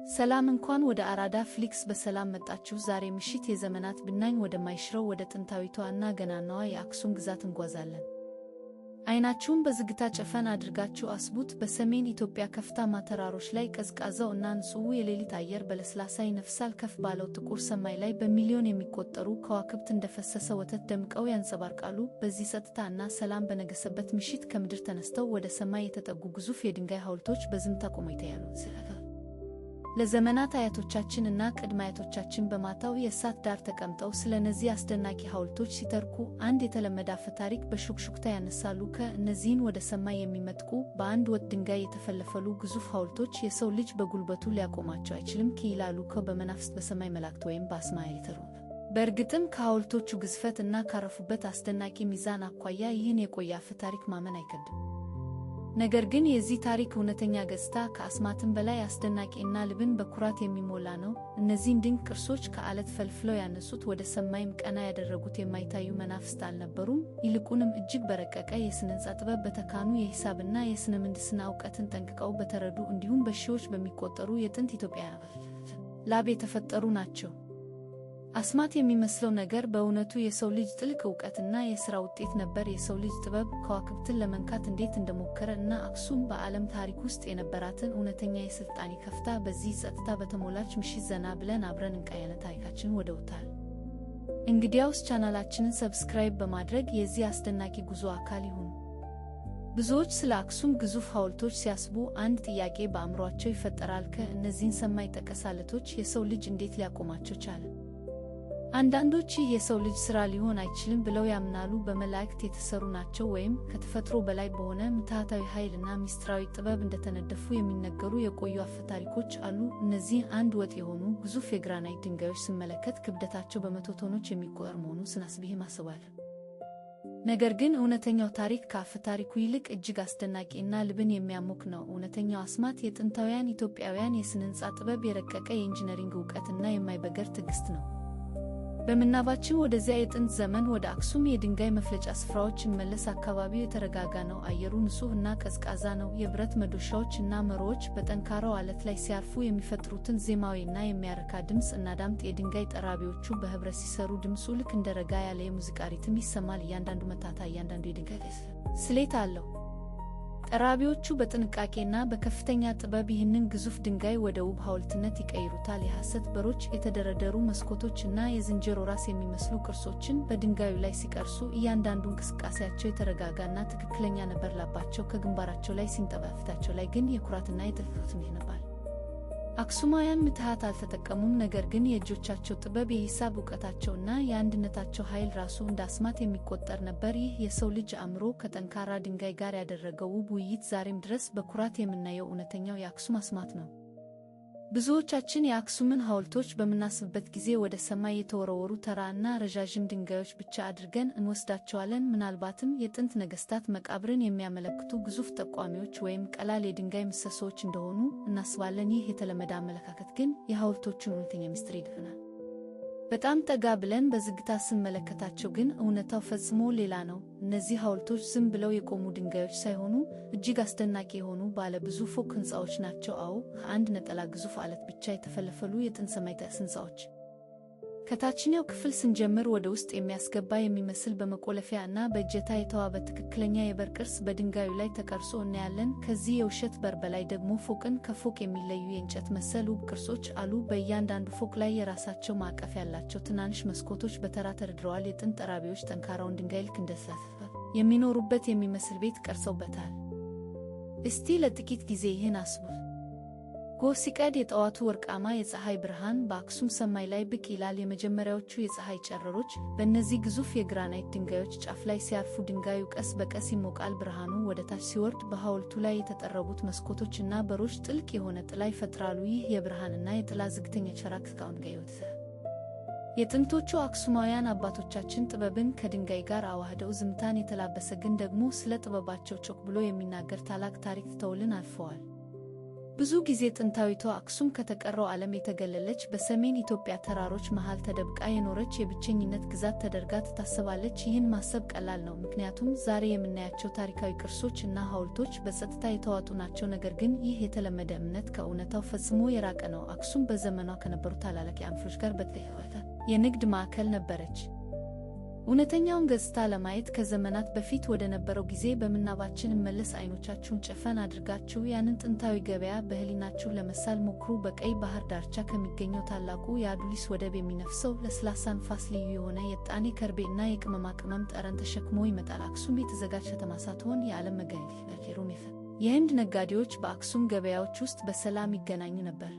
ሰላም እንኳን ወደ አራዳ ፍሊክስ በሰላም መጣችሁ። ዛሬ ምሽት የዘመናት ብናኝ ወደማይሽረው ወደ ጥንታዊቷ እና ገናናዋ የአክሱም ግዛት እንጓዛለን። አይናችሁን በዝግታ ጨፈን አድርጋችሁ አስቡት። በሰሜን ኢትዮጵያ ከፍታማ ተራሮች ላይ ቀዝቃዛው እና ንጹሑ የሌሊት አየር በለስላሳ ይነፍሳል። ከፍ ባለው ጥቁር ሰማይ ላይ በሚሊዮን የሚቆጠሩ ከዋክብት እንደፈሰሰ ወተት ደምቀው ያንጸባርቃሉ። በዚህ ጸጥታ እና ሰላም በነገሰበት ምሽት ከምድር ተነስተው ወደ ሰማይ የተጠጉ ግዙፍ የድንጋይ ሐውልቶች በዝምታ ቆመው ይታያሉ። ለዘመናት አያቶቻችን እና ቅድመ አያቶቻችን በማታው የእሳት ዳር ተቀምጠው ስለ እነዚህ አስደናቂ ሐውልቶች ሲተርኩ አንድ የተለመደ አፈ ታሪክ በሹክሹክታ ያነሳሉ። ከእነዚህን ወደ ሰማይ የሚመጥቁ በአንድ ወጥ ድንጋይ የተፈለፈሉ ግዙፍ ሐውልቶች የሰው ልጅ በጉልበቱ ሊያቆማቸው አይችልም ይላሉ። በመናፍስት በሰማይ መላእክት ወይም በአስማት የተሩ። በእርግጥም ከሐውልቶቹ ግዝፈት እና ካረፉበት አስደናቂ ሚዛን አኳያ ይህን የቆየ አፈ ታሪክ ማመን አይከብድም። ነገር ግን የዚህ ታሪክ እውነተኛ ገጽታ ከአስማትም በላይ አስደናቂና ልብን በኩራት የሚሞላ ነው። እነዚህን ድንቅ ቅርሶች ከዓለት ፈልፍለው ያነሱት ወደ ሰማይም ቀና ያደረጉት የማይታዩ መናፍስት አልነበሩም። ይልቁንም እጅግ በረቀቀ የሥነ ሕንፃ ጥበብ በተካኑ የሂሳብና የሥነ ምህንድስና ዕውቀትን ጠንቅቀው በተረዱ እንዲሁም በሺዎች በሚቆጠሩ የጥንት ኢትዮጵያውያን ላብ የተፈጠሩ ናቸው። አስማት የሚመስለው ነገር በእውነቱ የሰው ልጅ ጥልቅ ዕውቀትና የሥራ ውጤት ነበር። የሰው ልጅ ጥበብ ከዋክብትን ለመንካት እንዴት እንደሞከረ እና አክሱም በዓለም ታሪክ ውስጥ የነበራትን እውነተኛ የሥልጣኔ ከፍታ በዚህ ጸጥታ በተሞላች ምሽት ዘና ብለን አብረን እንቃኛለን። ታሪካችንን ወደ ውታል። እንግዲያውስ ቻናላችንን ሰብስክራይብ በማድረግ የዚህ አስደናቂ ጉዞ አካል ይሁኑ። ብዙዎች ስለ አክሱም ግዙፍ ሐውልቶች ሲያስቡ አንድ ጥያቄ በአእምሮአቸው ይፈጠራል። ከእነዚህን ሰማይ ጠቀስ ዓለቶች የሰው ልጅ እንዴት ሊያቆማቸው ቻለ? አንዳንዶች ይህ የሰው ልጅ ሥራ ሊሆን አይችልም ብለው ያምናሉ። በመላእክት የተሰሩ ናቸው ወይም ከተፈጥሮ በላይ በሆነ ምትሃታዊ ኃይልና ምስጢራዊ ጥበብ እንደተነደፉ የሚነገሩ የቆዩ አፈ ታሪኮች አሉ። እነዚህ አንድ ወጥ የሆኑ ግዙፍ የግራናይት ድንጋዮች ስመለከት ክብደታቸው በመቶ ቶኖች የሚቆጠር መሆኑን ስናስብህ ማሰባል። ነገር ግን እውነተኛው ታሪክ ከአፈ ታሪኩ ይልቅ እጅግ አስደናቂና ልብን የሚያሞቅ ነው። እውነተኛው አስማት የጥንታውያን ኢትዮጵያውያን የሥነ ሕንፃ ጥበብ፣ የረቀቀ የኢንጂነሪንግ ዕውቀትና የማይበገር ትዕግሥት ነው። በምናባችን ወደዚያ የጥንት ዘመን ወደ አክሱም የድንጋይ መፍለጫ ስፍራዎች እንመለስ። አካባቢው የተረጋጋ ነው። አየሩ ንጹህ እና ቀዝቃዛ ነው። የብረት መዶሻዎች እና መሮዎች በጠንካራው ዓለት ላይ ሲያርፉ የሚፈጥሩትን ዜማዊና የሚያረካ ድምፅ እናዳምጥ። የድንጋይ ጠራቢዎቹ በህብረት ሲሰሩ ድምፁ ልክ እንደ ረጋ ያለ የሙዚቃ ሪትም ይሰማል። እያንዳንዱ መታታ፣ እያንዳንዱ የድንጋይ ስሌት አለው። ጠራቢዎቹ በጥንቃቄና በከፍተኛ ጥበብ ይህንን ግዙፍ ድንጋይ ወደ ውብ ሐውልትነት ይቀይሩታል። የሐሰት በሮች፣ የተደረደሩ መስኮቶች እና የዝንጀሮ ራስ የሚመስሉ ቅርጾችን በድንጋዩ ላይ ሲቀርጹ እያንዳንዱ እንቅስቃሴያቸው የተረጋጋና ትክክለኛ ነበር። ላባቸው ከግንባራቸው ላይ ሲንጠባጠብ፣ ፊታቸው ላይ ግን የኩራትና የጥልቀት ስሜት ነበር። አክሱማውያን ምትሃት አልተጠቀሙም፣ ነገር ግን የእጆቻቸው ጥበብ፣ የሂሳብ ዕውቀታቸውና የአንድነታቸው ኃይል ራሱ እንደ አስማት የሚቆጠር ነበር። ይህ የሰው ልጅ አእምሮ ከጠንካራ ድንጋይ ጋር ያደረገው ውብ ውይይት ዛሬም ድረስ በኩራት የምናየው እውነተኛው የአክሱም አስማት ነው። ብዙዎቻችን የአክሱምን ሐውልቶች በምናስብበት ጊዜ ወደ ሰማይ የተወረወሩ ተራ እና ረዣዥም ድንጋዮች ብቻ አድርገን እንወስዳቸዋለን። ምናልባትም የጥንት ነገሥታት መቃብርን የሚያመለክቱ ግዙፍ ጠቋሚዎች ወይም ቀላል የድንጋይ ምሰሶዎች እንደሆኑ እናስባለን። ይህ የተለመደ አመለካከት ግን የሐውልቶቹን እውነተኛ ምስጢር ይደፍናል። በጣም ጠጋ ብለን በዝግታ ስንመለከታቸው ግን እውነታው ፈጽሞ ሌላ ነው። እነዚህ ሐውልቶች ዝም ብለው የቆሙ ድንጋዮች ሳይሆኑ እጅግ አስደናቂ የሆኑ ባለ ብዙ ፎቅ ሕንፃዎች ናቸው። አዎ፣ ከአንድ ነጠላ ግዙፍ ዓለት ብቻ የተፈለፈሉ የጥንት ሰማይ ጠቀስ ሕንፃዎች። ከታችኛው ክፍል ስንጀምር ወደ ውስጥ የሚያስገባ የሚመስል በመቆለፊያ እና በእጀታ የተዋበ ትክክለኛ የበር ቅርጽ በድንጋዩ ላይ ተቀርጾ እናያለን። ከዚህ የውሸት በር በላይ ደግሞ ፎቅን ከፎቅ የሚለዩ የእንጨት መሰል ውብ ቅርጾች አሉ። በእያንዳንዱ ፎቅ ላይ የራሳቸው ማዕቀፍ ያላቸው ትናንሽ መስኮቶች በተራ ተደርድረዋል። የጥንት ጠራቢዎች ጠንካራውን ድንጋይ ልክ እንደ የሚኖሩበት የሚመስል ቤት ቀርጸውበታል። እስቲ ለጥቂት ጊዜ ይህን አስቡት። ጎህ ሲቀድ የጠዋቱ ወርቃማ የፀሐይ ብርሃን በአክሱም ሰማይ ላይ ብቅ ይላል። የመጀመሪያዎቹ የፀሐይ ጨረሮች በእነዚህ ግዙፍ የግራናይት ድንጋዮች ጫፍ ላይ ሲያርፉ ድንጋዩ ቀስ በቀስ ይሞቃል። ብርሃኑ ወደ ታች ሲወርድ በሐውልቱ ላይ የተጠረቡት መስኮቶች እና በሮች ጥልቅ የሆነ ጥላ ይፈጥራሉ። ይህ የብርሃንና የጥላ ዝግተኛ ቸራክ እስካሁን ጋይወት የጥንቶቹ አክሱማውያን አባቶቻችን ጥበብን ከድንጋይ ጋር አዋህደው ዝምታን የተላበሰ ግን ደግሞ ስለ ጥበባቸው ጮክ ብሎ የሚናገር ታላቅ ታሪክ ትተውልን አልፈዋል። ብዙ ጊዜ ጥንታዊቷ አክሱም ከተቀረው ዓለም የተገለለች በሰሜን ኢትዮጵያ ተራሮች መሃል ተደብቃ የኖረች የብቸኝነት ግዛት ተደርጋ ትታሰባለች። ይህን ማሰብ ቀላል ነው፣ ምክንያቱም ዛሬ የምናያቸው ታሪካዊ ቅርሶች እና ሐውልቶች በጸጥታ የተዋጡ ናቸው። ነገር ግን ይህ የተለመደ እምነት ከእውነታው ፈጽሞ የራቀ ነው። አክሱም በዘመኗ ከነበሩ ታላላቅ አምልኮች ጋር በተያያዘ የንግድ ማዕከል ነበረች። እውነተኛውን ገጽታ ለማየት ከዘመናት በፊት ወደ ነበረው ጊዜ በምናባችን መለስ። አይኖቻችሁን ጨፈን አድርጋችሁ ያንን ጥንታዊ ገበያ በህሊናችሁ ለመሳል ሞክሩ። በቀይ ባህር ዳርቻ ከሚገኘው ታላቁ የአዱሊስ ወደብ የሚነፍሰው ለስላሳ ንፋስ ልዩ የሆነ የዕጣኔ ከርቤና የቅመማ ቅመም ጠረን ተሸክሞ ይመጣል። አክሱም የተዘጋጀ ከተማ ሳትሆን የዓለም መገናኛ። የህንድ ነጋዴዎች በአክሱም ገበያዎች ውስጥ በሰላም ይገናኙ ነበር።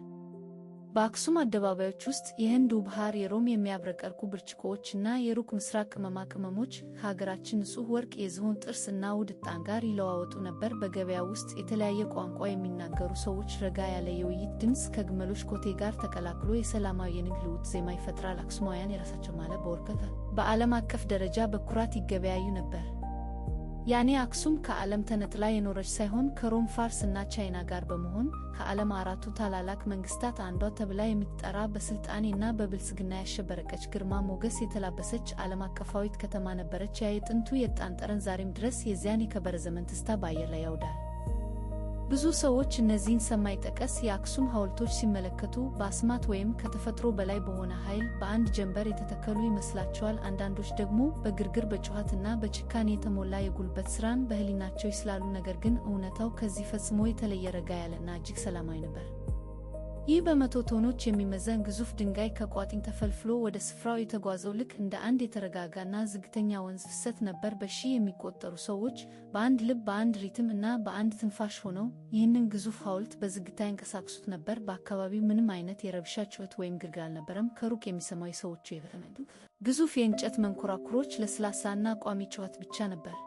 በአክሱም አደባባዮች ውስጥ የህንድ ውብ ሐር፣ የሮም የሚያብረቀርቁ ብርጭቆዎች እና የሩቅ ምስራቅ ቅመማ ቅመሞች ከሀገራችን ንጹሕ ወርቅ፣ የዝሆን ጥርስ እና ውድ ዕጣን ጋር ይለዋወጡ ነበር። በገበያው ውስጥ የተለያየ ቋንቋ የሚናገሩ ሰዎች ረጋ ያለ የውይይት ድምፅ ከግመሎች ኮቴ ጋር ተቀላቅሎ የሰላማዊ የንግድ ልውውጥ ዜማ ይፈጥራል። አክሱማውያን የራሳቸው ማለት በወርቅ በዓለም አቀፍ ደረጃ በኩራት ይገበያዩ ነበር። ያኔ አክሱም ከዓለም ተነጥላ የኖረች ሳይሆን ከሮም፣ ፋርስ እና ቻይና ጋር በመሆን ከዓለም አራቱ ታላላቅ መንግስታት አንዷ ተብላ የምትጠራ በስልጣኔ እና በብልጽግና ያሸበረቀች ግርማ ሞገስ የተላበሰች ዓለም አቀፋዊት ከተማ ነበረች። ያ የጥንቱ የዕጣን ጠረን ዛሬም ድረስ የዚያን የከበረ ዘመን ትዝታ በአየር ላይ ያውዳል። ብዙ ሰዎች እነዚህን ሰማይ ጠቀስ የአክሱም ሐውልቶች ሲመለከቱ በአስማት ወይም ከተፈጥሮ በላይ በሆነ ኃይል በአንድ ጀንበር የተተከሉ ይመስላቸዋል። አንዳንዶች ደግሞ በግርግር፣ በጩኸትና በጭካኔ የተሞላ የጉልበት ሥራን በህሊናቸው ይስላሉ። ነገር ግን እውነታው ከዚህ ፈጽሞ የተለየ፣ ረጋ ያለና እጅግ ሰላማዊ ነበር። ይህ በመቶ ቶኖች የሚመዘን ግዙፍ ድንጋይ ከቋጥኝ ተፈልፍሎ ወደ ስፍራው የተጓዘው ልክ እንደ አንድ የተረጋጋና ዝግተኛ ወንዝ ፍሰት ነበር። በሺህ የሚቆጠሩ ሰዎች በአንድ ልብ፣ በአንድ ሪትም እና በአንድ ትንፋሽ ሆነው ይህንን ግዙፍ ሐውልት በዝግታ ያንቀሳቅሱት ነበር። በአካባቢው ምንም አይነት የረብሻ ጩኸት ወይም ግርግር አልነበረም። ከሩቅ የሚሰማው የሰዎቹ የተለመዱ ግዙፍ የእንጨት መንኮራኩሮች ለስላሳና ቋሚ ጩኸት ብቻ ነበር።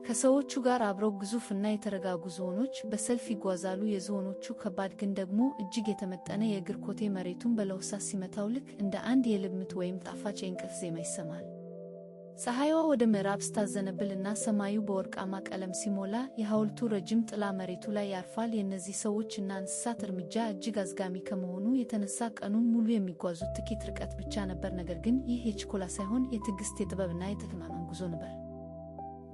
ከሰዎቹ ጋር አብረው ግዙፍ እና የተረጋጉ ዝሆኖች በሰልፍ ይጓዛሉ። የዝሆኖቹ ከባድ ግን ደግሞ እጅግ የተመጠነ የእግር ኮቴ መሬቱን በለሆሳስ ሲመታው ልክ እንደ አንድ የልብ ምት ወይም ጣፋጭ የእንቅልፍ ዜማ ይሰማል። ፀሐይዋ ወደ ምዕራብ ስታዘነብል እና ሰማዩ በወርቃማ ቀለም ሲሞላ የሐውልቱ ረጅም ጥላ መሬቱ ላይ ያርፋል። የእነዚህ ሰዎች እና እንስሳት እርምጃ እጅግ አዝጋሚ ከመሆኑ የተነሳ ቀኑን ሙሉ የሚጓዙት ጥቂት ርቀት ብቻ ነበር። ነገር ግን ይህ የችኮላ ሳይሆን የትዕግስት፣ የጥበብና የተማመን ጉዞ ነበር።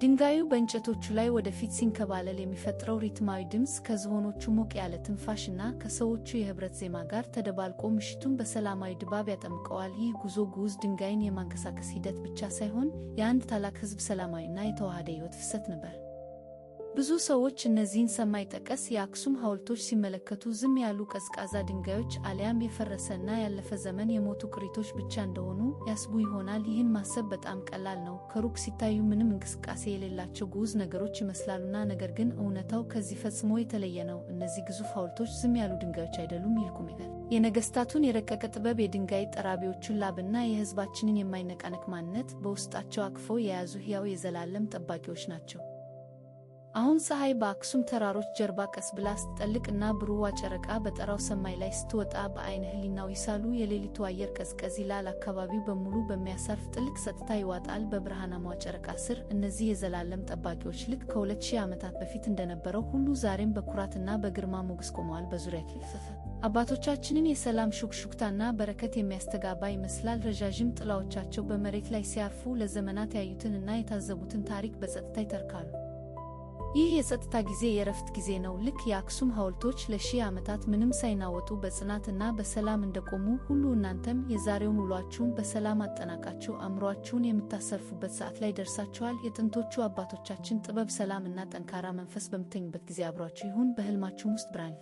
ድንጋዩ በእንጨቶቹ ላይ ወደፊት ሲንከባለል የሚፈጥረው ሪትማዊ ድምፅ ከዝሆኖቹ ሞቅ ያለ ትንፋሽና ከሰዎቹ የህብረት ዜማ ጋር ተደባልቆ ምሽቱን በሰላማዊ ድባብ ያጠምቀዋል። ይህ ጉዞ ግዑዝ ድንጋይን የማንቀሳቀስ ሂደት ብቻ ሳይሆን የአንድ ታላቅ ሕዝብ ሰላማዊና የተዋሃደ ሕይወት ፍሰት ነበር። ብዙ ሰዎች እነዚህን ሰማይ ጠቀስ የአክሱም ሐውልቶች ሲመለከቱ ዝም ያሉ ቀዝቃዛ ድንጋዮች አሊያም የፈረሰና ያለፈ ዘመን የሞቱ ቅሪቶች ብቻ እንደሆኑ ያስቡ ይሆናል። ይህን ማሰብ በጣም ቀላል ነው። ከሩቅ ሲታዩ ምንም እንቅስቃሴ የሌላቸው ግዑዝ ነገሮች ይመስላሉና፣ ነገር ግን እውነታው ከዚህ ፈጽሞ የተለየ ነው። እነዚህ ግዙፍ ሐውልቶች ዝም ያሉ ድንጋዮች አይደሉም። ይልቁም የነገስታቱን የረቀቀ ጥበብ፣ የድንጋይ ጠራቢዎቹን ላብና የሕዝባችንን የማይነቃነቅ ማንነት በውስጣቸው አቅፈው የያዙ ሕያው የዘላለም ጠባቂዎች ናቸው። አሁን ፀሐይ በአክሱም ተራሮች ጀርባ ቀስ ብላ ስትጠልቅ እና ብሩዋ ጨረቃ በጠራው ሰማይ ላይ ስትወጣ በአይነ ህሊናው ይሳሉ። የሌሊቱ አየር ቀዝቀዝ ይላል። አካባቢው በሙሉ በሚያሳርፍ ጥልቅ ጸጥታ ይዋጣል። በብርሃናማው ጨረቃ ስር እነዚህ የዘላለም ጠባቂዎች ልክ ከ2000 ዓመታት በፊት እንደነበረው ሁሉ ዛሬም በኩራትና በግርማ ሞገስ ቆመዋል። በዙሪያቸው አባቶቻችንን የሰላም ሹክሹክታና በረከት የሚያስተጋባ ይመስላል። ረዣዥም ጥላዎቻቸው በመሬት ላይ ሲያርፉ ለዘመናት ያዩትን እና የታዘቡትን ታሪክ በጸጥታ ይተርካሉ። ይህ የጸጥታ ጊዜ የእረፍት ጊዜ ነው። ልክ የአክሱም ሐውልቶች ለ1000 ዓመታት ምንም ሳይናወጡ በጽናትና በሰላም እንደቆሙ ሁሉ እናንተም የዛሬውን ውሏችሁን በሰላም አጠናቃችሁ አእምሮአችሁን የምታሰርፉበት ሰዓት ላይ ደርሳችኋል። የጥንቶቹ አባቶቻችን ጥበብ፣ ሰላምና ጠንካራ መንፈስ በምትተኙበት ጊዜ አብሯችሁ ይሁን። በሕልማችሁም ውስጥ ብርሃን።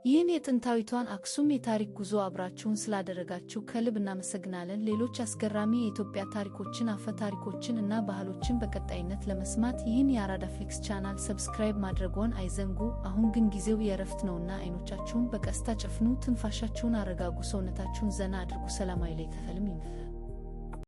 ይህን የጥንታዊቷን አክሱም የታሪክ ጉዞ አብራችሁን ስላደረጋችሁ ከልብ እናመሰግናለን። ሌሎች አስገራሚ የኢትዮጵያ ታሪኮችን፣ አፈ ታሪኮችን እና ባህሎችን በቀጣይነት ለመስማት ይህን የአራዳ ፍሊክስ ቻናል ሰብስክራይብ ማድረግዎን አይዘንጉ። አሁን ግን ጊዜው የእረፍት ነውና አይኖቻችሁን በቀስታ ጨፍኑ፣ ትንፋሻችሁን አረጋጉ፣ ሰውነታችሁን ዘና አድርጉ። ሰላማዊ ላይ ተፈልም